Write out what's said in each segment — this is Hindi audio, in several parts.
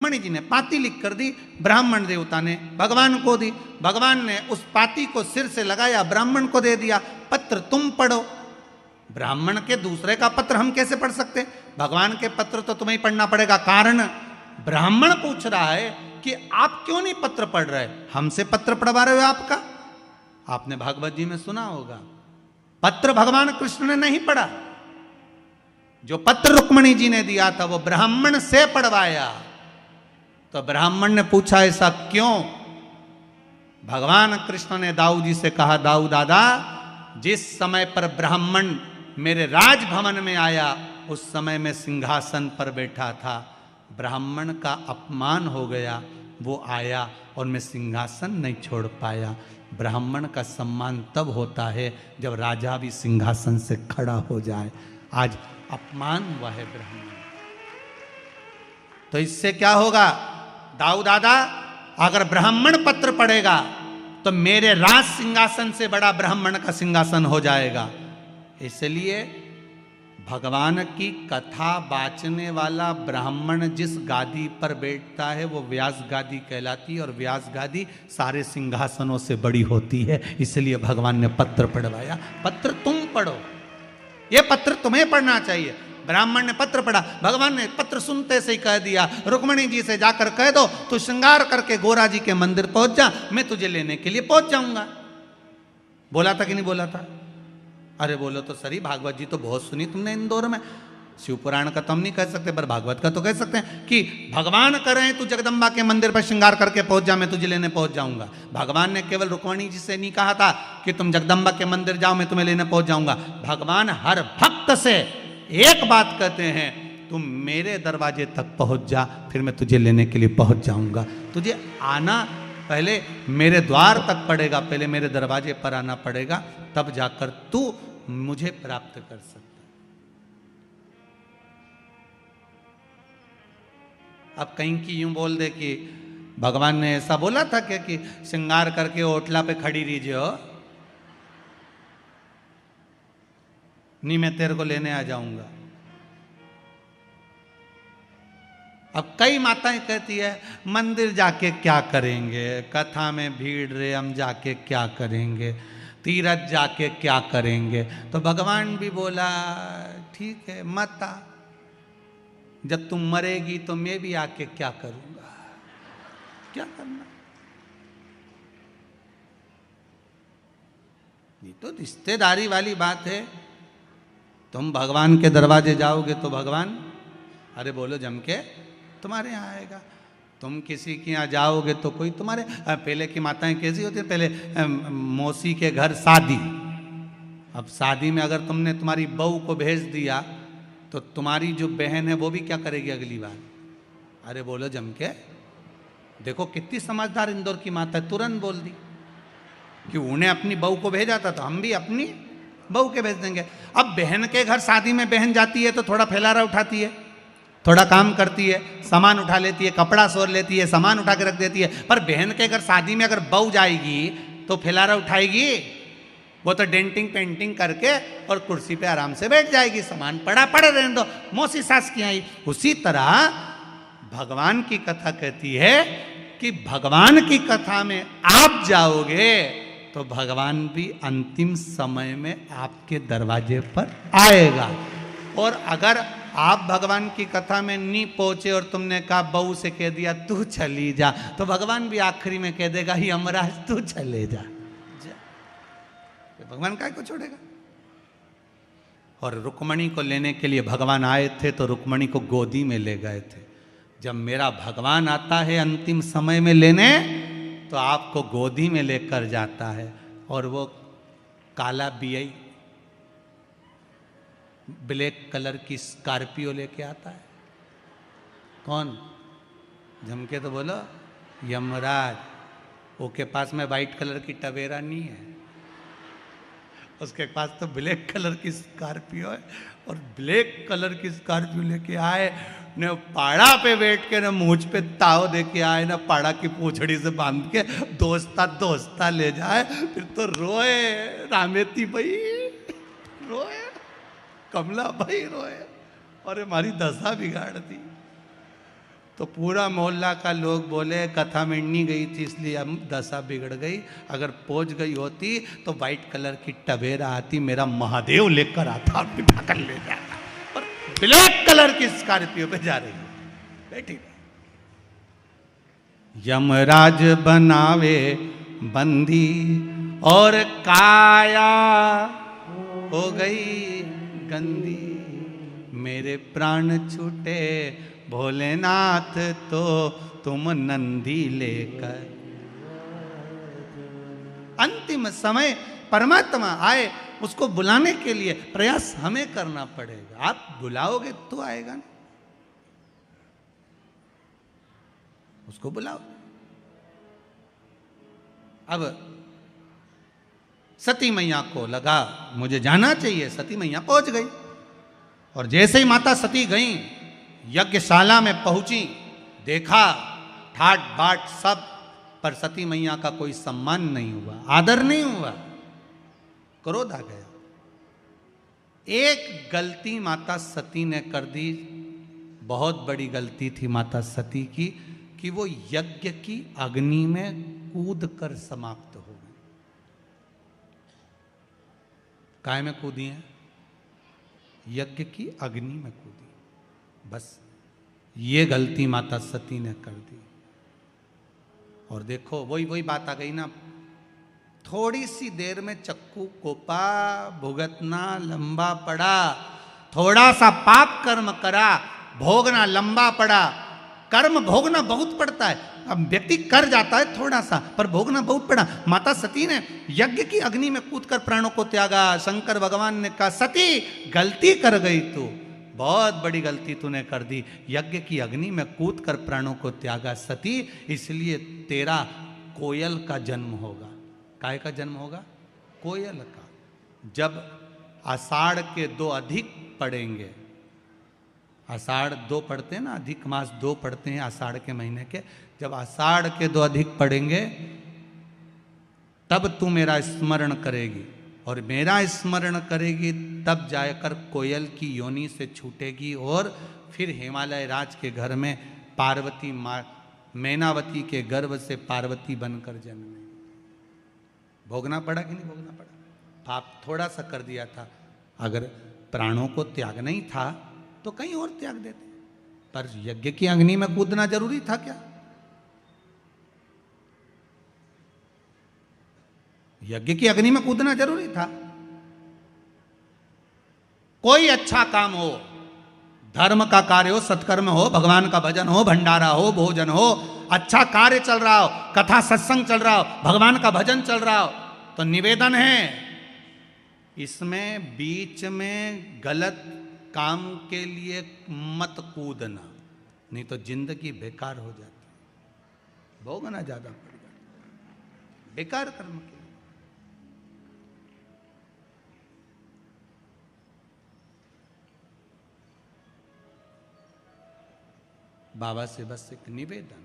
मणि जी ने पाती लिख कर दी, ब्राह्मण देवता ने भगवान को दी, भगवान ने उस पाती को सिर से लगाया, ब्राह्मण को दे दिया, पत्र तुम पढ़ो। ब्राह्मण के दूसरे का पत्र हम कैसे पढ़ सकते? भगवान के पत्र तो तुम्हें ही पढ़ना पड़ेगा। कारण ब्राह्मण पूछ रहा है कि आप क्यों नहीं पत्र पढ़ रहे, हमसे पत्र पढ़वा रहे हो आपका। आपने भागवत जी में सुना होगा, पत्र भगवान कृष्ण ने नहीं पढ़ा, जो पत्र रुक्मणी जी ने दिया था वो ब्राह्मण से पढ़वाया। तो ब्राह्मण ने पूछा ऐसा क्यों? भगवान कृष्ण ने दाऊ जी से कहा, दाऊ दादा, जिस समय पर ब्राह्मण मेरे राजभवन में आया उस समय मैं सिंहासन पर बैठा था, ब्राह्मण का अपमान हो गया, वो आया और मैं सिंहासन नहीं छोड़ पाया। ब्राह्मण का सम्मान तब होता है जब राजा भी सिंहासन से खड़ा हो जाए। आज अपमान हुआ है ब्राह्मण। तो इससे क्या होगा दाऊ दादा, अगर ब्राह्मण पत्र पढ़ेगा तो मेरे राज सिंहासन से बड़ा ब्राह्मण का सिंहासन हो जाएगा। इसलिए भगवान की कथा बाचने वाला ब्राह्मण जिस गादी पर बैठता है वो व्यास गादी कहलाती है, और व्यास गादी सारे सिंहासनों से बड़ी होती है। इसलिए भगवान ने पत्र पढ़वाया, पत्र तुम पढ़ो, ये पत्र तुम्हें पढ़ना चाहिए। ब्राह्मण ने पत्र पढ़ा, भगवान ने पत्र सुनते से ही कह दिया, रुक्मणी जी से जाकर कह दो तू श्रृंगार करके गोरा जी के मंदिर पहुंच जा, मैं तुझे लेने के लिए पहुंच जाऊंगा। बोला था कि नहीं बोला था? अरे बोलो तो सही, भागवत जी तो बहुत सुनी तुमने इंदौर में। शिव पुराण का तो हम नहीं कह सकते, पर भागवत का तो कह सकते हैं कि भगवान कह रहे हैं तू जगदम्बा के मंदिर पर श्रृंगार करके पहुंच जा, मैं तुझे लेने पहुंच जाऊंगा। भगवान ने केवल रुक्मणी जी से नहीं कहा था कि तुम जगदम्बा के मंदिर जाओ मैं तुम्हें लेने पहुंच जाऊंगा। भगवान हर भक्त से एक बात कहते हैं, तुम मेरे दरवाजे तक पहुंच जा, फिर मैं तुझे लेने के लिए पहुंच जाऊंगा। तुझे आना पहले मेरे द्वार तक पड़ेगा, पहले मेरे दरवाजे पर आना पड़ेगा, तब जाकर तू मुझे प्राप्त कर सकता। अब कहीं की यूं बोल दे कि भगवान ने ऐसा बोला था क्या कि श्रृंगार करके ओटला पे खड़ी रहीजिए हो, नहीं मैं तेरे को लेने आ जाऊंगा। अब कई माताएं कहती है मंदिर जाके क्या करेंगे, कथा में भीड़ रे हम जाके क्या करेंगे, तीरथ जाके क्या करेंगे। तो भगवान भी बोला ठीक है मत आ, जब तुम मरेगी तो मैं भी आके क्या करूंगा, क्या करना। ये तो रिश्तेदारी वाली बात है। तुम भगवान के दरवाजे जाओगे तो भगवान अरे बोलो जम के तुम्हारे यहाँ आएगा। तुम किसी के यहाँ जाओगे तो कोई तुम्हारे, पहले की माताएं कैसी होती है, पहले मौसी के घर शादी, अब शादी में अगर तुमने तुम्हारी बहू को भेज दिया तो तुम्हारी जो बहन है वो भी क्या करेगी अगली बार, अरे बोलो जम के। देखो कितनी समझदार इंदौर की माता है, तुरंत बोल दी कि उन्हें अपनी बहू को भेजा था तो हम भी अपनी बहू के भेज देंगे। अब बहन के घर शादी में बहन जाती है तो थोड़ा फैलारा उठाती है, थोड़ा काम करती है, सामान उठा लेती है, कपड़ा सोर लेती है, सामान उठा के रख देती है। पर बहन के घर शादी में अगर बहू जाएगी तो फैलारा उठाएगी? वो तो डेंटिंग पेंटिंग करके और कुर्सी पे आराम से बैठ जाएगी, सामान पड़ा पड़े रहने दो, मौसी सास की आई। उसी तरह भगवान की कथा कहती है कि भगवान की कथा में आप जाओगे तो भगवान भी अंतिम समय में आपके दरवाजे पर आएगा। और अगर आप भगवान की कथा में नहीं पहुंचे और तुमने कहा बहू से कह दिया तू चली जा, तो भगवान भी आखिरी में कह देगा यमराज तू चले जा, भगवान काय को छोड़ेगा। और रुक्मणी को लेने के लिए भगवान आए थे तो रुक्मणी को गोदी में ले गए थे। जब मेरा भगवान आता है अंतिम समय में लेने तो आपको गोदी में लेकर जाता है, और वो काला बीआई ब्लैक कलर की स्कॉर्पियो लेके आता है। कौन? झमके तो बोलो यमराज। उसके पास में वाइट कलर की टवेरा नहीं है, उसके पास तो ब्लैक कलर की स्कॉर्पियो है। और ब्लैक कलर की स्कॉर्पियो लेके आए, न पाड़ा पे बैठ के, न मूछ पे ताव दे के आए, न पाड़ा की पूछड़ी से बांध के दोस्ता दोस्ता ले जाए। फिर तो रोए रामेती भाई, रोए कमला भाई, रोए, और हमारी दशा बिगाड़ दी। तो पूरा मोहल्ला का लोग बोले कथा मिड़नी गई थी इसलिए हम दशा बिगड़ गई, अगर पहुंच गई होती तो वाइट कलर की टवेरा आती, मेरा महादेव लेकर आता और बिठा कर ले जाता, और ब्लैक कलर की स्कॉर्पियो पे जा रही है, बैठी रही। यमराज बनावे बंदी और काया हो गई गंदी, मेरे प्राण छूटे भोलेनाथ तो तुम नंदी लेकर। अंतिम समय परमात्मा आए, उसको बुलाने के लिए प्रयास हमें करना पड़ेगा। आप बुलाओगे तो आएगा ना, उसको बुलाओ। अब सती मैया को लगा मुझे जाना चाहिए, सती मैया पहुंच गई, और जैसे ही माता सती गई यज्ञशाला में पहुंची, देखा ठाट बाट सब, पर सती मैया का कोई सम्मान नहीं हुआ, आदर नहीं हुआ, क्रोध आ गया। एक गलती माता सती ने कर दी, बहुत बड़ी गलती थी माता सती की, कि वो यज्ञ की अग्नि में कूद कर समाप्त हो गई। काय में कूदी है? यज्ञ की अग्नि में कूदी। बस ये गलती माता सती ने कर दी। और देखो वही बात आ गई ना, थोड़ी सी देर में चक्कू कोपा, भुगतना लंबा पड़ा, थोड़ा सा पाप कर्म करा, भोगना लंबा पड़ा। कर्म भोगना बहुत पड़ता है, अब व्यक्ति कर जाता है थोड़ा सा, पर भोगना बहुत पड़ा। माता सती ने यज्ञ की अग्नि में कूदकर प्राणों को त्यागा। शंकर भगवान ने कहा सती गलती कर गई तू, बहुत बड़ी गलती तूने कर दी, यज्ञ की अग्नि में कूदकर प्राणों को त्यागा सती, इसलिए तेरा कोयल का जन्म होगा। काय का जन्म होगा? कोयल का। जब आषाढ़ के 2 अधिक पड़ेंगे, आषाढ़ 2 पढ़ते हैं ना, अधिक मास 2 पढ़ते हैं आषाढ़ के महीने के, जब आषाढ़ के 2 अधिक पढ़ेंगे तब तू मेरा स्मरण करेगी, और मेरा स्मरण करेगी तब जाकर कोयल की योनि से छूटेगी, और फिर हिमालय राज के घर में पार्वती माँ मैनावती के गर्भ से पार्वती बनकर जन्मेगी। भोगना पड़ा कि नहीं भोगना पड़ा? पाप थोड़ा सा कर दिया था, अगर प्राणों को त्यागना ही था तो कहीं और त्याग देते, पर यज्ञ की अग्नि में कूदना जरूरी था क्या? यज्ञ की अग्नि में कूदना जरूरी था? कोई अच्छा काम हो, धर्म का कार्य हो, सत्कर्म हो, भगवान का भजन हो, भंडारा हो, भोजन हो, अच्छा कार्य चल रहा हो, कथा सत्संग चल रहा हो, भगवान का भजन चल रहा हो, तो निवेदन है इसमें बीच में गलत काम के लिए मत कूदना, नहीं तो जिंदगी बेकार हो जाती, भोगना ज्यादा पड़ जाता बेकार कर्म के। बाबा से बस एक निवेदन,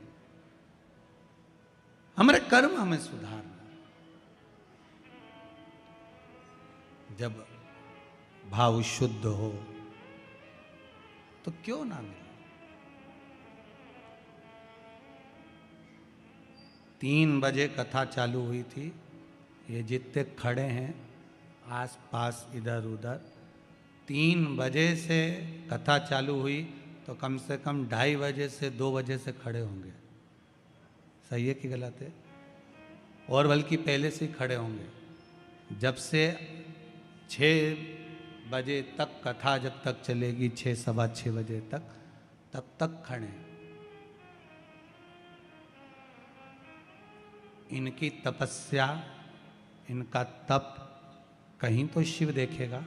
हमारे कर्म हमें सुधारना। जब भाव शुद्ध हो तो क्यों ना मिले। 3 बजे कथा चालू हुई थी, ये जितने खड़े हैं आस पास इधर उधर, 3 बजे से कथा चालू हुई तो कम से कम 2:30 बजे से 2 बजे से खड़े होंगे। सही है कि गलत है? और बल्कि पहले से ही खड़े होंगे। जब से 6 बजे तक कथा जब तक चलेगी, 6 सवा 6 बजे तक, तब तक खड़े। इनकी तपस्या, इनका तप कहीं तो शिव देखेगा,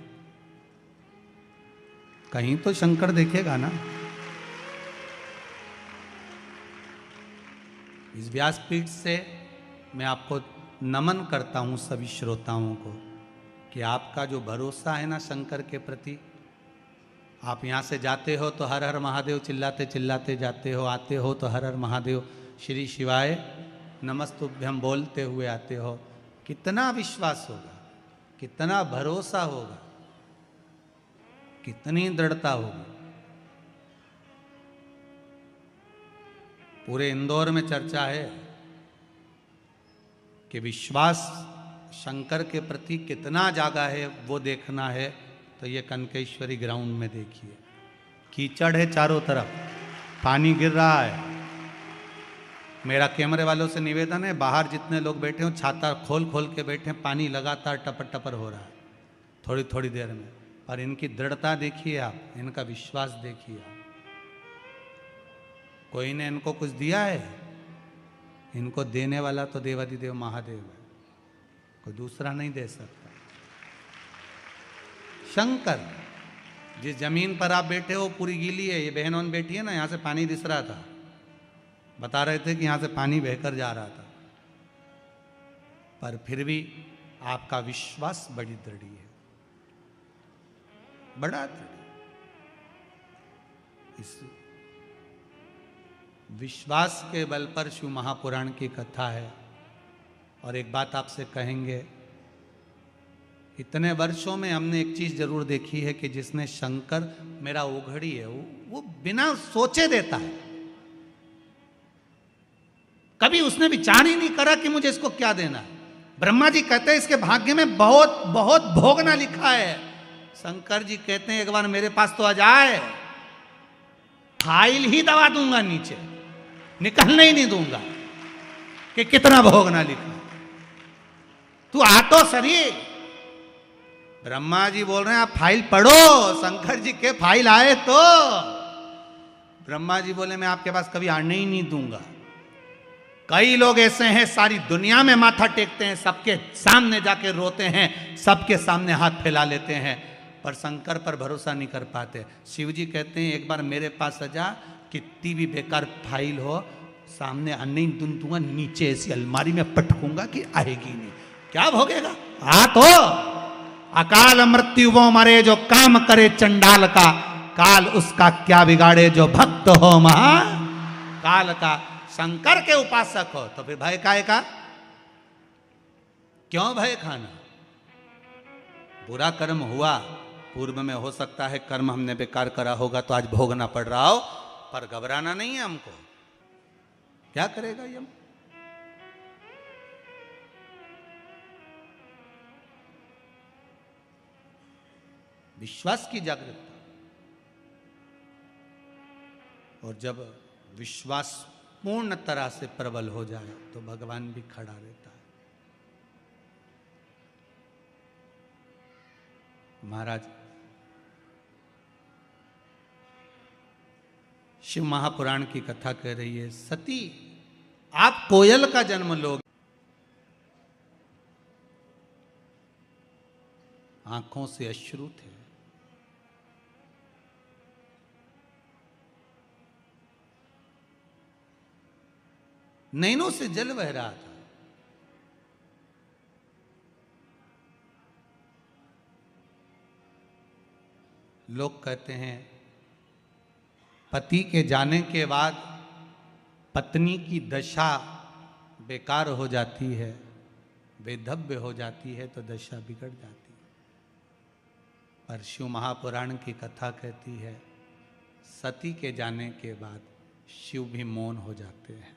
कहीं तो शंकर देखेगा ना। इस व्यासपीठ से मैं आपको नमन करता हूं सभी श्रोताओं को, कि आपका जो भरोसा है ना शंकर के प्रति, आप यहाँ से जाते हो तो हर हर महादेव चिल्लाते चिल्लाते जाते हो, आते हो तो हर हर महादेव श्री शिवाय नमस्तुभ्यम बोलते हुए आते हो। कितना विश्वास होगा, कितना भरोसा होगा, कितनी दृढ़ता होगी। पूरे इंदौर में चर्चा है कि विश्वास शंकर के प्रति कितना जागा है, वो देखना है तो ये कनकेश्वरी ग्राउंड में देखिए। कीचड़ है चारों तरफ, पानी गिर रहा है। मेरा कैमरे वालों से निवेदन है, बाहर जितने लोग बैठे हो छाता खोल खोल के बैठे, पानी लगातार टपर टपर हो रहा है थोड़ी थोड़ी देर में। पर इनकी दृढ़ता देखिए आप, इनका विश्वास देखिए आप। कोई ने इनको कुछ दिया है? इनको देने वाला तो देवाधिदेव महादेव है, कोई दूसरा नहीं दे सकता। शंकर, जिस जमीन पर आप बैठे हो पूरी गीली है, ये बहन बैठी है ना, यहां से पानी दिस रहा था, बता रहे थे कि यहां से पानी बहकर जा रहा था, पर फिर भी आपका विश्वास बड़ी दृढ़ है, बड़ा दृढ़। इस विश्वास के बल पर शिव महापुराण की कथा है। और एक बात आपसे कहेंगे, इतने वर्षों में हमने एक चीज जरूर देखी है कि जिसने शंकर मेरा ओघड़ी है, वो बिना सोचे देता है। कभी उसने विचार ही नहीं करा कि मुझे इसको क्या देना है। ब्रह्मा जी कहते हैं इसके भाग्य में बहुत बहुत भोगना लिखा है। शंकर जी कहते हैं एक बार मेरे पास तो आ जाए, फाइल ही दबा दूंगा नीचे, निकलने ही नहीं दूंगा कि कितना भोगना लिखा। तू आ तो सही। ब्रह्मा जी बोल रहे हैं आप फाइल पढ़ो, शंकर जी के फाइल आए तो ब्रह्मा जी बोले मैं आपके पास कभी आने ही नहीं दूंगा। कई लोग ऐसे हैं सारी दुनिया में माथा टेकते हैं, सबके सामने जाके रोते हैं, सबके सामने हाथ फैला लेते हैं, पर शंकर पर भरोसा नहीं कर पाते। शिव जी कहते हैं एक बार मेरे पास आ जा, कितनी भी बेकार फाइल हो, सामने अन्य दूंगा, नीचे ऐसी अलमारी में पटकूंगा कि आएगी नहीं। क्या भोगेगा? आ तो अकाल मृत्यु वो मरे जो काम करे चंडाल का, काल उसका क्या बिगाड़े जो भक्त हो महा काल का। शंकर के उपासक हो तो फिर भय काहे का? क्यों भय खाना? बुरा कर्म हुआ पूर्व में, हो सकता है कर्म हमने बेकार करा होगा तो आज भोगना पड़ रहा हो, पर घबराना नहीं है हमको। क्या करेगा यम? विश्वास की जागरूकता। और जब विश्वास पूर्ण तरह से प्रबल हो जाए तो भगवान भी खड़ा रहता है। महाराज शिव महापुराण की कथा कह रही है, सती आप कोयल का जन्म लोगे। आंखों से अश्रु थे, नैनों से जल बह रहा था। लोग कहते हैं पति के जाने के बाद पत्नी की दशा बेकार हो जाती है, वेधव्य हो जाती है, तो दशा बिगड़ जाती है। पर शिव महापुराण की कथा कहती है सती के जाने के बाद शिव भी मौन हो जाते हैं,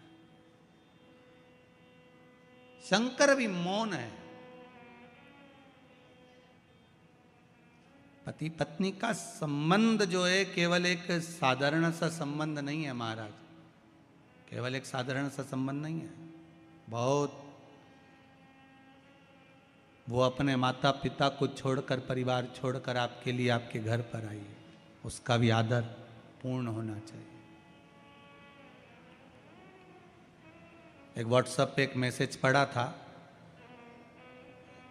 शंकर भी मौन है। पति पत्नी का संबंध जो है केवल एक साधारण सा संबंध नहीं है महाराज, केवल एक साधारण सा संबंध नहीं है। बहुत वो अपने माता पिता को छोड़कर, परिवार छोड़कर आपके लिए आपके घर पर आई है, उसका भी आदर पूर्ण होना चाहिए। एक व्हाट्सएप पे एक मैसेज पड़ा था,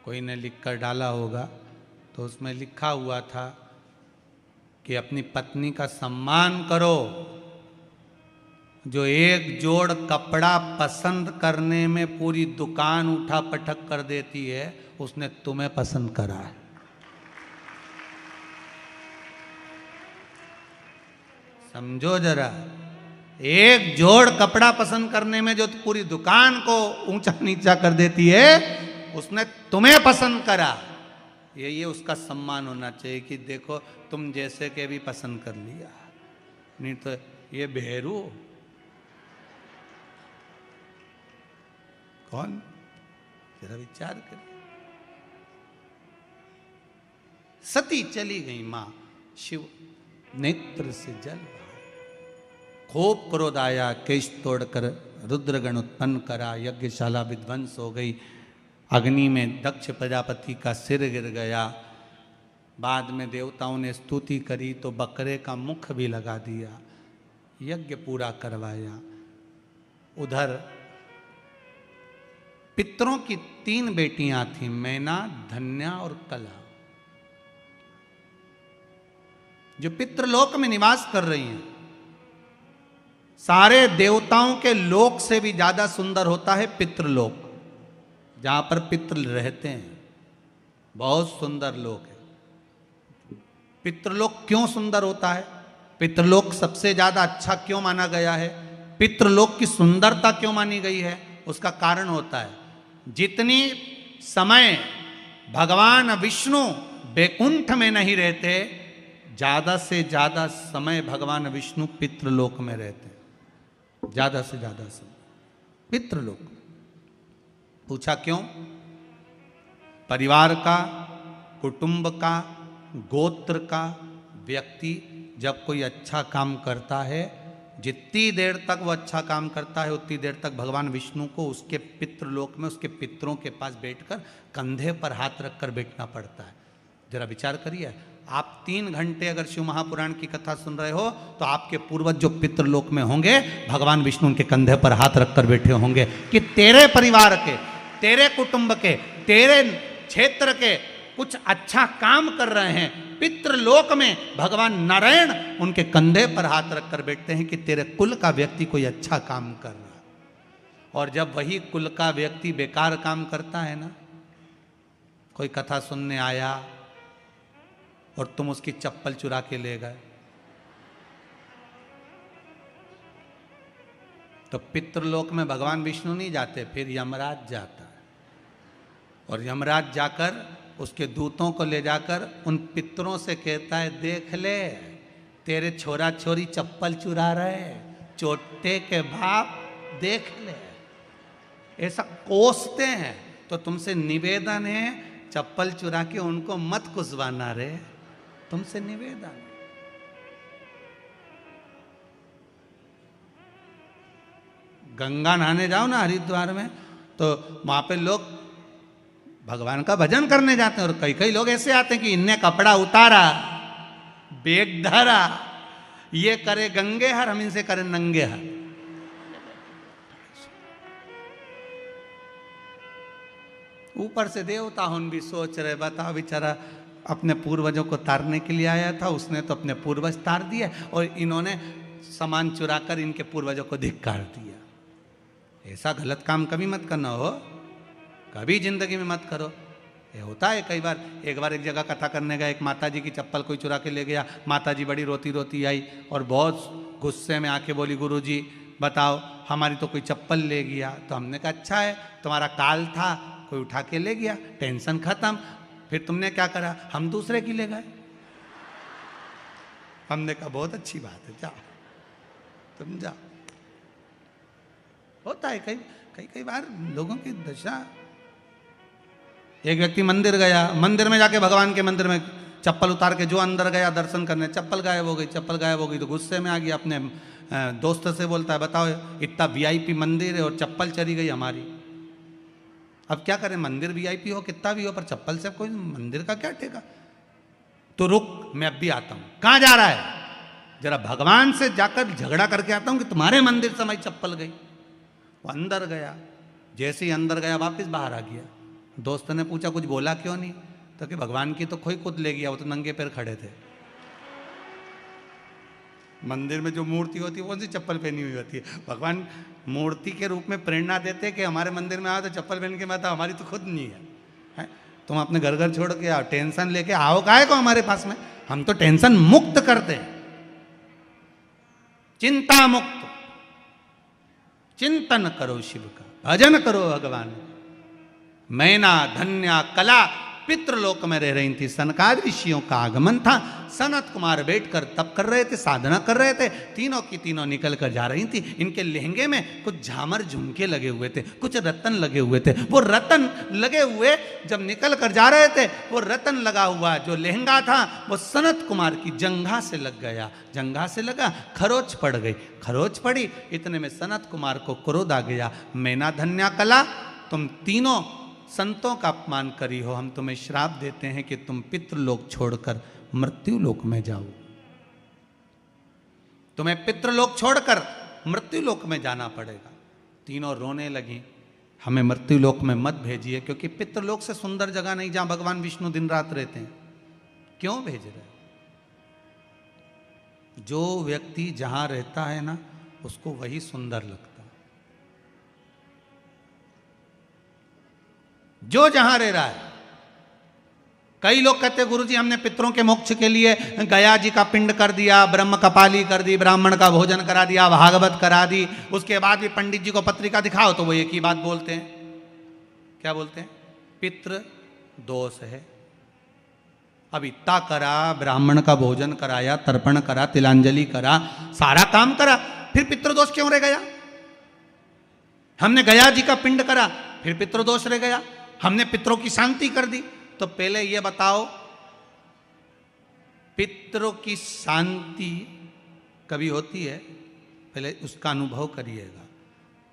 कोई ने लिखकर डाला होगा, तो उसमें लिखा हुआ था कि अपनी पत्नी का सम्मान करो। जो एक जोड़ कपड़ा पसंद करने में पूरी दुकान उठा पटक कर देती है, उसने तुम्हें पसंद करा है। समझो जरा, एक जोड़ कपड़ा पसंद करने में जो पूरी दुकान को ऊंचा नीचा कर देती है, उसने तुम्हें पसंद करा। ये उसका सम्मान होना चाहिए कि देखो तुम जैसे के भी पसंद कर लिया, नहीं तो ये भेरू कौन? जरा विचार करिए। सती चली गई मां, शिव नेत्र से जल बहा, खूब क्रोध आया, केश तोड़कर रुद्रगण उत्पन्न करा, यज्ञशाला विध्वंस हो गई, अग्नि में दक्ष प्रजापति का सिर गिर गया। बाद में देवताओं ने स्तुति करी तो बकरे का मुख भी लगा दिया, यज्ञ पूरा करवाया। उधर पितरों की 3 बेटियां थीं, मैना, धन्या और कला, जो पितृलोक में निवास कर रही हैं। सारे देवताओं के लोक से भी ज्यादा सुंदर होता है पितृलोक, जहां पर पितृ रहते हैं। बहुत सुंदर लोक है। पितृलोक क्यों सुंदर होता है? पितृलोक सबसे ज्यादा अच्छा क्यों माना गया है? पितृलोक की सुंदरता क्यों मानी गई है? उसका कारण होता है, जितनी समय भगवान विष्णु बैकुंठ में नहीं रहते, ज्यादा से ज्यादा समय भगवान विष्णु पितृलोक में रहते हैं। ज्यादा से ज्यादा समय पितृलोक। पूछा क्यों? परिवार का, कुटुंब का, गोत्र का व्यक्ति जब कोई अच्छा काम करता है, जितनी देर तक वो अच्छा काम करता है उतनी देर तक भगवान विष्णु को उसके पितृलोक में उसके पितरों के पास बैठकर कंधे पर हाथ रखकर बैठना पड़ता है। जरा विचार करिए, आप 3 घंटे अगर शिव महापुराण की कथा सुन रहे हो तो आपके पूर्वज जो पितृलोक में होंगे, भगवान विष्णु उनके कंधे पर हाथ रखकर बैठे होंगे कि तेरे परिवार के, तेरे कुटुंब के, तेरे क्षेत्र के कुछ अच्छा काम कर रहे हैं। पितृलोक में भगवान नारायण उनके कंधे पर हाथ रखकर बैठते हैं कि तेरे कुल का व्यक्ति कोई अच्छा काम कर रहा है। और जब वही कुल का व्यक्ति बेकार काम करता है ना, कोई कथा सुनने आया और तुम उसकी चप्पल चुरा के ले गए, तो पितृलोक में भगवान विष्णु नहीं जाते, फिर यमराज जाता है। और यमराज जाकर उसके दूतों को ले जाकर उन पितरों से कहता है, देख ले तेरे छोरा छोरी चप्पल चुरा रहे, चोटे के बाप देख ले। ऐसा कोसते हैं। तो तुमसे निवेदन है, चप्पल चुरा के उनको मत कुसवाना रे, तुमसे निवेदन। गंगा नहाने जाओ ना हरिद्वार में, तो वहां पे लोग भगवान का भजन करने जाते हैं, और कई कई लोग ऐसे आते हैं कि इनने कपड़ा उतारा, बेग धरा, ये करे गंगे हर, हम इनसे करें नंगे हर। ऊपर से देवता हम भी सोच रहे, बताओ बेचारा अपने पूर्वजों को तारने के लिए आया था, उसने तो अपने पूर्वज तार दिए और इन्होंने सामान चुराकर इनके पूर्वजों को धिक्कार दिया। ऐसा गलत काम कभी मत करना हो, कभी जिंदगी में मत करो। ये होता है कई बार। एक बार एक जगह कथा करने गया, एक माताजी की चप्पल कोई चुरा के ले गया। माताजी बड़ी रोती रोती आई और बहुत गुस्से में आके बोली, गुरुजी बताओ हमारी तो कोई चप्पल ले गया। तो हमने कहा अच्छा है, तुम्हारा काल था, कोई उठा के ले गया, टेंशन खत्म। फिर तुमने क्या करा? हम दूसरे की ले गए। हमने कहा बहुत अच्छी बात है, जाओ तुम जाओ। होता है कई बार लोगों की दशा। एक व्यक्ति मंदिर गया, मंदिर में जाके भगवान के मंदिर में चप्पल उतार के जो अंदर गया दर्शन करने, चप्पल गायब हो गई। चप्पल गायब हो गई तो गुस्से में आ गया, अपने दोस्त से बोलता है, बताओ इतना वीआईपी मंदिर है और चप्पल चली गई हमारी, अब क्या करें? मंदिर वीआईपी हो कितना भी हो, पर चप्पल से कोई मंदिर का क्या ठेका। तो रुक, मैं अब भी आता हूं। कहां जा रहा है? जरा भगवान से जाकर झगड़ा करके आता हूं कि तुम्हारे मंदिर से हमारी चप्पल गई। वो अंदर गया, जैसे ही अंदर गया वापस बाहर आ गया। दोस्त ने पूछा कुछ बोला क्यों नहीं? तो कि भगवान की तो कोई खुद ले गया, वो तो नंगे पैर खड़े थे। मंदिर में जो मूर्ति होती है कौन सी चप्पल पहनी हुई होती है? भगवान मूर्ति के रूप में प्रेरणा देते कि हमारे मंदिर में आओ तो चप्पल पहन के मत आओ, हमारी तो खुद नहीं है। तुम अपने घर घर छोड़ के आओ, टेंशन लेके आओ काहे को हमारे पास में? हम तो टेंशन मुक्त करते हैं, चिंता मुक्त। चिंतन करो शिव का, भजन करो भगवान। मैना, धन्या, कला पितृलोक में रह रही थी। सनकादि ऋषियों का आगमन था। सनत कुमार बैठकर तप कर रहे थे, साधना कर रहे थे। तीनों की तीनों निकल कर जा रही थी। इनके लहंगे में कुछ झामर झुमके लगे हुए थे, कुछ रतन लगे हुए थे। वो रतन लगे हुए जब निकल कर जा रहे थे, वो रतन लगा हुआ जो लहंगा था वो सनत कुमार की जंघा से लग गया। जंघा से लगा, खरोच पड़ गई। खरोच पड़ी, इतने में सनत कुमार को क्रोध आ गया। मैना धन्या कला, तुम तीनों संतों का अपमान करी हो, हम तुम्हें श्राप देते हैं कि तुम पितृलोक छोड़कर मृत्युलोक में जाओ। तुम्हें पितृलोक छोड़कर मृत्युलोक में जाना पड़ेगा। तीनों रोने लगी, हमें मृत्युलोक में मत भेजिए, क्योंकि पितृलोक से सुंदर जगह नहीं जहां भगवान विष्णु दिन रात रहते हैं। क्यों भेज रहे? जो व्यक्ति जहां रहता है ना, उसको वही सुंदर लगता है। जो जहां रह रहा है। कई लोग कहते हैं गुरुजी हमने पितरों के मोक्ष के लिए गया जी का पिंड कर दिया, ब्रह्म कपाली कर दी, ब्राह्मण का भोजन करा दिया, भागवत करा दी, उसके बाद भी पंडित जी को पत्रिका दिखाओ तो वो एक ही बात बोलते हैं। क्या बोलते हैं? पितृ दोष है। अब इतना करा, ब्राह्मण का भोजन कराया, तर्पण करा, तिलांजलि करा, सारा काम करा, फिर पितृदोष क्यों रह गया? हमने गया जी का पिंड करा, फिर पितृदोष रह गया। हमने पितरों की शांति कर दी। तो पहले ये बताओ, पितरों की शांति कभी होती है? पहले उसका अनुभव करिएगा।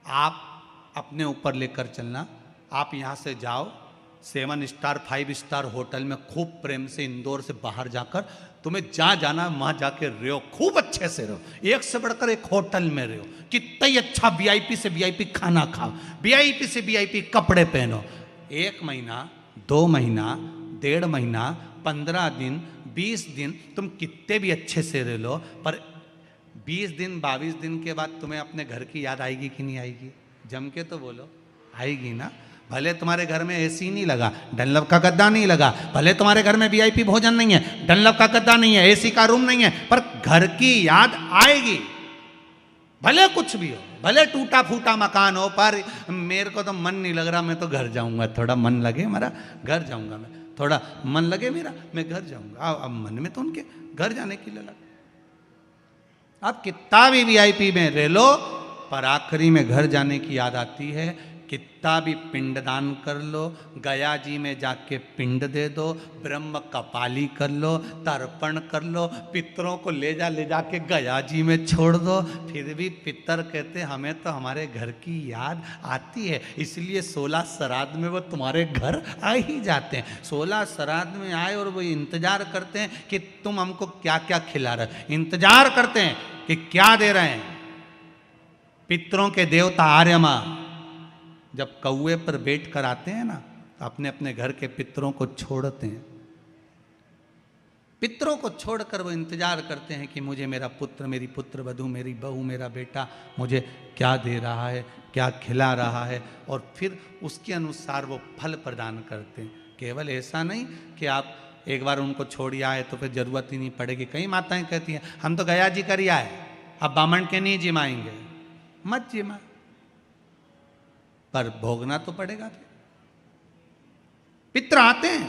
आप अपने ऊपर लेकर चलना। आप यहां से जाओ 7 स्टार 5 स्टार होटल में, खूब प्रेम से इंदौर से बाहर जाकर तुम्हें जहां जाना वहां जाके रहो, खूब अच्छे से रहो, एक से बढ़कर एक होटल में रहो, कितना ही अच्छा वीआईपी से वीआईपी खाना खाओ, वीआईपी से वीआईपी कपड़े पहनो। 1 महीना, 2 महीना, 1.5 महीना, 15 दिन, 20 दिन तुम कितने भी अच्छे से रह लो, पर 20 दिन 22 दिन के बाद तुम्हें अपने घर की याद आएगी कि नहीं आएगी? जम के तो बोलो, आएगी ना। भले तुम्हारे घर में एसी नहीं लगा, डनलप का गद्दा नहीं लगा, भले तुम्हारे घर में वीआईपी भोजन नहीं है, डनलप का गद्दा नहीं है, एसी का रूम नहीं है, पर घर की याद आएगी। भले कुछ भी हो, भले टूटा फूटा मकान हो, पर मेरे को तो मन नहीं लग रहा, मैं तो घर जाऊंगा। थोड़ा मन लगे मेरा, घर जाऊंगा। मैं थोड़ा मन लगे मेरा, मैं घर जाऊंगा। अब मन में तो उनके घर जाने के लिए लगा। आप कितना भी वीआईपी में रह लो, पर आखिरी में घर जाने की याद आती है। कितना भी पिंडदान कर लो, गया जी में जाके पिंड दे दो, ब्रह्म कपाली कर लो, तर्पण कर लो, पितरों को ले जाके गया जी में छोड़ दो, फिर भी पितर कहते हमें तो हमारे घर की याद आती है। इसलिए 16 श्राद्ध में वो तुम्हारे घर आ ही जाते हैं। 16 श्राद्ध में आए और वो इंतजार करते हैं कि तुम हमको क्या क्या खिला रहे हो, इंतजार करते हैं कि क्या दे रहे हैं। पितरों के देवता आर्यमा जब कौए पर बैठ कर आते हैं ना, तो अपने अपने घर के पितरों को छोड़ते हैं। पितरों को छोड़कर वो इंतजार करते हैं कि मुझे मेरा पुत्र, मेरी पुत्र वधू, मेरी बहू, मेरा बेटा मुझे क्या दे रहा है, क्या खिला रहा है, और फिर उसके अनुसार वो फल प्रदान करते हैं। केवल ऐसा नहीं कि आप एक बार उनको छोड़ आए तो फिर जरूरत ही नहीं पड़ेगी। कई माताएं कहती हैं हम तो गया जी कर आए, अब बामण के नहीं जिमाएंगे। मत जिमा, पर भोगना तो पड़ेगा। पितर आते हैं,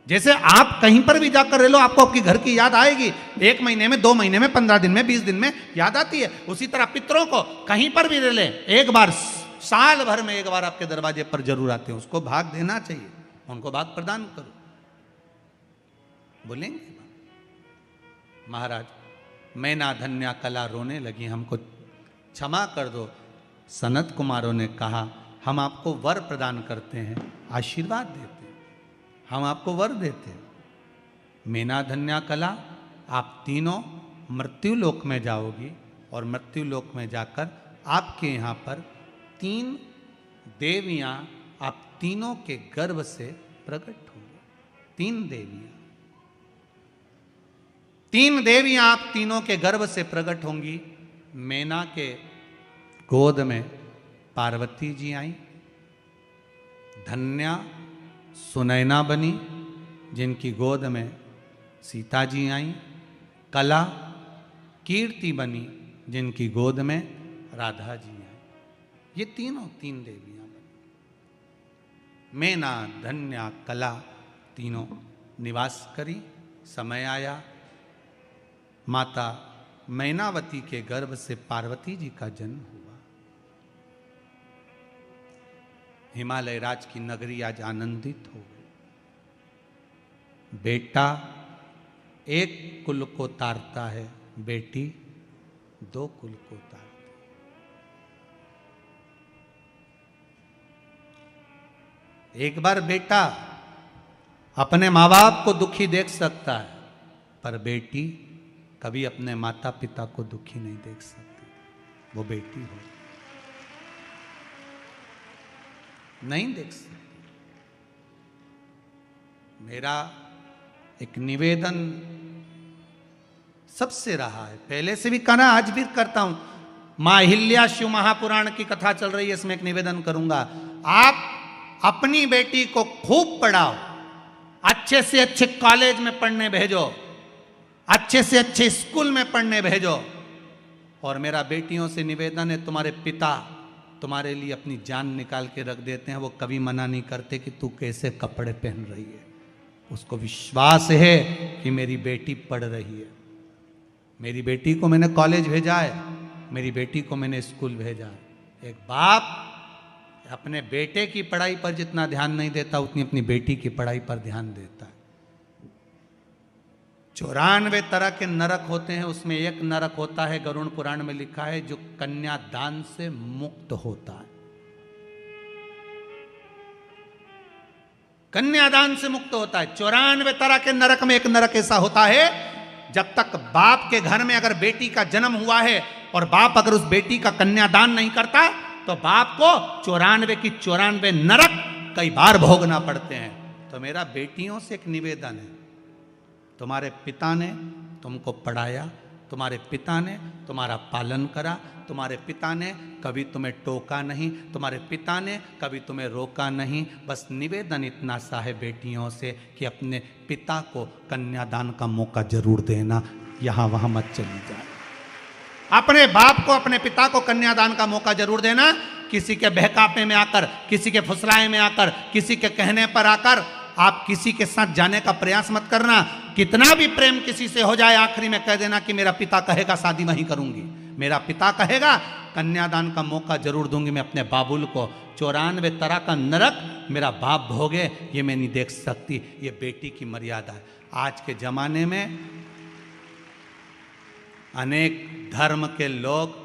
जैसे आप कहीं पर भी जाकर रह लो, आपको आपकी घर की याद आएगी। 1 महीने में, 2 महीने में, 15 दिन में, 20 दिन में याद आती है। उसी तरह पितरों को कहीं पर भी रह ले, एक बार साल भर में एक बार आपके दरवाजे पर जरूर आते हैं। उसको भाग देना चाहिए, उनको भाग प्रदान करो। बोलेंगे महाराज मैना धन्या कला रोने लगी, हमको क्षमा कर दो। सनत कुमारों ने कहा हम आपको वर प्रदान करते हैं, आशीर्वाद देते हैं, हम आपको वर देते हैं। मैना धन्या कला, आप तीनों मृत्युलोक में जाओगी, और मृत्युलोक में जाकर आपके यहाँ पर 3 देवियाँ आप तीनों के गर्भ से प्रकट होंगी। 3 देवियाँ, 3 देवियाँ आप तीनों के गर्भ से प्रकट होंगी। मैना के गोद में पार्वती जी आई, धन्या सुनैना बनी जिनकी गोद में सीता जी आई, कला कीर्ति बनी जिनकी गोद में राधा जी आई। ये तीनों 3 देवियां बनी। मैना धन्या कला तीनों निवास करी। समय आया, माता मैनावती के गर्भ से पार्वती जी का जन्म हुआ। हिमालय राज की नगरी आज आनंदित हो गई। बेटा एक कुल को तारता है, बेटी दो कुल को तारती। एक बार बेटा अपने माँ बाप को दुखी देख सकता है, पर बेटी कभी अपने माता पिता को दुखी नहीं देख सकती। वो बेटी हो नहीं देख सकती। मेरा एक निवेदन सबसे रहा है, पहले से भी करना, आज भी करता हूं। मां अहिल्या शिव महापुराण की कथा चल रही है, इसमें एक निवेदन करूंगा। आप अपनी बेटी को खूब पढ़ाओ, अच्छे से अच्छे कॉलेज में पढ़ने भेजो, अच्छे से अच्छे स्कूल में पढ़ने भेजो। और मेरा बेटियों से निवेदन है, तुम्हारे पिता तुम्हारे लिए अपनी जान निकाल के रख देते हैं, वो कभी मना नहीं करते कि तू कैसे कपड़े पहन रही है। उसको विश्वास है कि मेरी बेटी पढ़ रही है। मेरी बेटी को मैंने कॉलेज भेजा है, मेरी बेटी को मैंने स्कूल भेजा है। एक बाप अपने बेटे की पढ़ाई पर जितना ध्यान नहीं देता, उतनी अपनी बेटी की पढ़ाई पर ध्यान देता है। 94 तरह के नरक होते हैं, उसमें एक नरक होता है, गरुड़ पुराण में लिखा है, जो कन्यादान से मुक्त होता है। कन्यादान से मुक्त होता है। 94 तरह के नरक में एक नरक ऐसा होता है, जब तक बाप के घर में अगर बेटी का जन्म हुआ है और बाप अगर उस बेटी का कन्यादान नहीं करता, तो बाप को 94 की 94 नरक कई बार भोगना पड़ते हैं। तो मेरा बेटियों से एक निवेदन है, तुम्हारे पिता ने तुमको पढ़ाया, तुम्हारे पिता ने तुम्हारा पालन करा, तुम्हारे पिता ने कभी तुम्हें टोका नहीं, तुम्हारे पिता ने कभी तुम्हें रोका नहीं। बस निवेदन इतना सा है बेटियों से कि अपने पिता को कन्यादान का मौका जरूर देना, यहाँ वहाँ मत चली जाए। अपने बाप को, अपने पिता को कन्यादान का मौका जरूर देना। किसी के बहकावे में आकर, किसी के फुसलाए में आकर, किसी के कहने पर आकर आप किसी के साथ जाने का प्रयास मत करना। कितना भी प्रेम किसी से हो जाए, आखिरी में कह देना कि मेरा पिता कहेगा शादी वहीं करूंगी, मेरा पिता कहेगा कन्यादान का मौका जरूर दूंगी मैं अपने बाबुल को। 94 तरह का नरक मेरा बाप भोगे, ये मैं नहीं देख सकती। ये बेटी की मर्यादा है। आज के जमाने में अनेक धर्म के लोग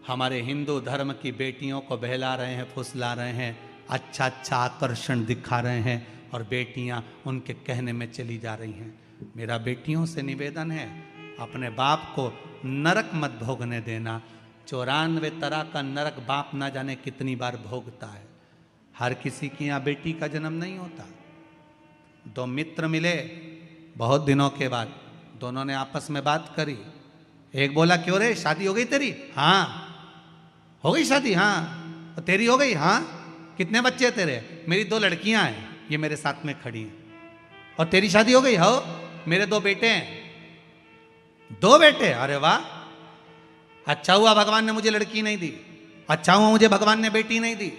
हमारे हिंदू धर्म की बेटियों को बहला रहे हैं, फुसला रहे हैं, अच्छा अच्छा आकर्षण दिखा रहे हैं, और बेटियां उनके कहने में चली जा रही हैं। मेरा बेटियों से निवेदन है, अपने बाप को नरक मत भोगने देना। 94 तरह का नरक बाप ना जाने कितनी बार भोगता है। हर किसी की यहाँ बेटी का जन्म नहीं होता। दो मित्र मिले बहुत दिनों के बाद, दोनों ने आपस में बात करी। एक बोला, क्यों रे, शादी हो गई तेरी? हाँ। हो गई शादी? हाँ। और तेरी हो गई? हाँ। कितने बच्चे तेरे? मेरी 2 लड़कियां हैं, ये मेरे साथ में खड़ी हैं। और तेरी शादी हो गई? हो, मेरे 2 बेटे हैं। 2 बेटे? अरे वाह, अच्छा हुआ भगवान ने मुझे लड़की नहीं दी, अच्छा हुआ मुझे भगवान ने बेटी नहीं दी।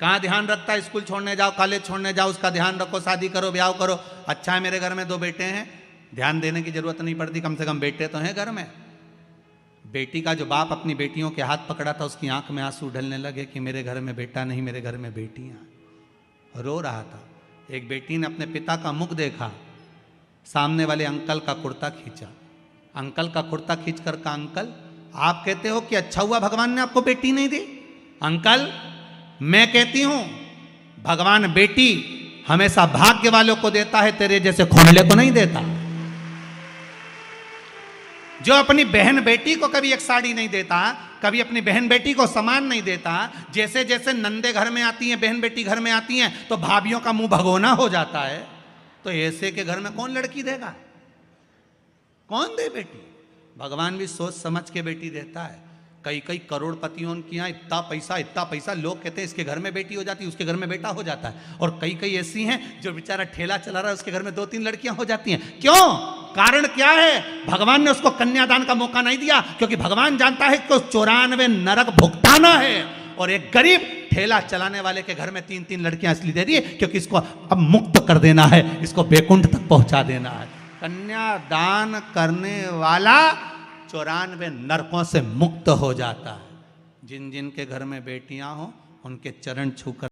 कहाँ ध्यान रखता है, स्कूल छोड़ने जाओ, कॉलेज छोड़ने जाओ, उसका ध्यान रखो, शादी करो, ब्याह करो। अच्छा है मेरे घर में 2 बेटे हैं, ध्यान देने की जरूरत नहीं पड़ती, कम से कम बेटे तो हैं घर में। बेटी का जो बाप अपनी बेटियों के हाथ पकड़ा था, उसकी आंख में आंसू ढलने लगे कि मेरे घर में बेटा नहीं, मेरे घर में बेटियां। रो रहा था। एक बेटी ने अपने पिता का मुख देखा, सामने वाले अंकल का कुर्ता खींचा। अंकल का कुर्ता खींच कर कहा, अंकल आप कहते हो कि अच्छा हुआ भगवान ने आपको बेटी नहीं दी? अंकल मैं कहती हूं भगवान बेटी हमेशा भाग्य वालों को देता है, तेरे जैसे खोनले को नहीं देता। जो अपनी बहन बेटी को कभी एक साड़ी नहीं देता, कभी अपनी बहन बेटी को सामान नहीं देता, जैसे जैसे नंदे घर में आती हैं, बहन बेटी घर में आती हैं, तो भाभियों का मुंह भगोना हो जाता है। तो ऐसे के घर में कौन लड़की देगा? कौन दे बेटी? भगवान भी सोच समझ के बेटी देता है। कई कई करोड़पतियों की यहाँ इतना पैसा, लोग कहते हैं इसके घर में बेटी हो जाती है, उसके घर में बेटा हो जाता है। और कई कई ऐसी हैं जो बेचारा ठेला चला रहा है, उसके घर में 2-3 लड़कियां हो जाती हैं। क्यों? कारण क्या है? भगवान ने उसको कन्यादान का मौका नहीं दिया, क्योंकि भगवान जानता है कि 94 नरक भुगताना है। और एक गरीब ठेला चलाने वाले के घर में 3-3 लड़कियां इसलिए दे दिए क्योंकि इसको अब मुक्त कर देना है, इसको बैकुंठ तक पहुंचा देना है। कन्यादान करने वाला 94 नरकों से मुक्त हो जाता है। जिन जिन के घर में बेटियां हो उनके चरण छूकर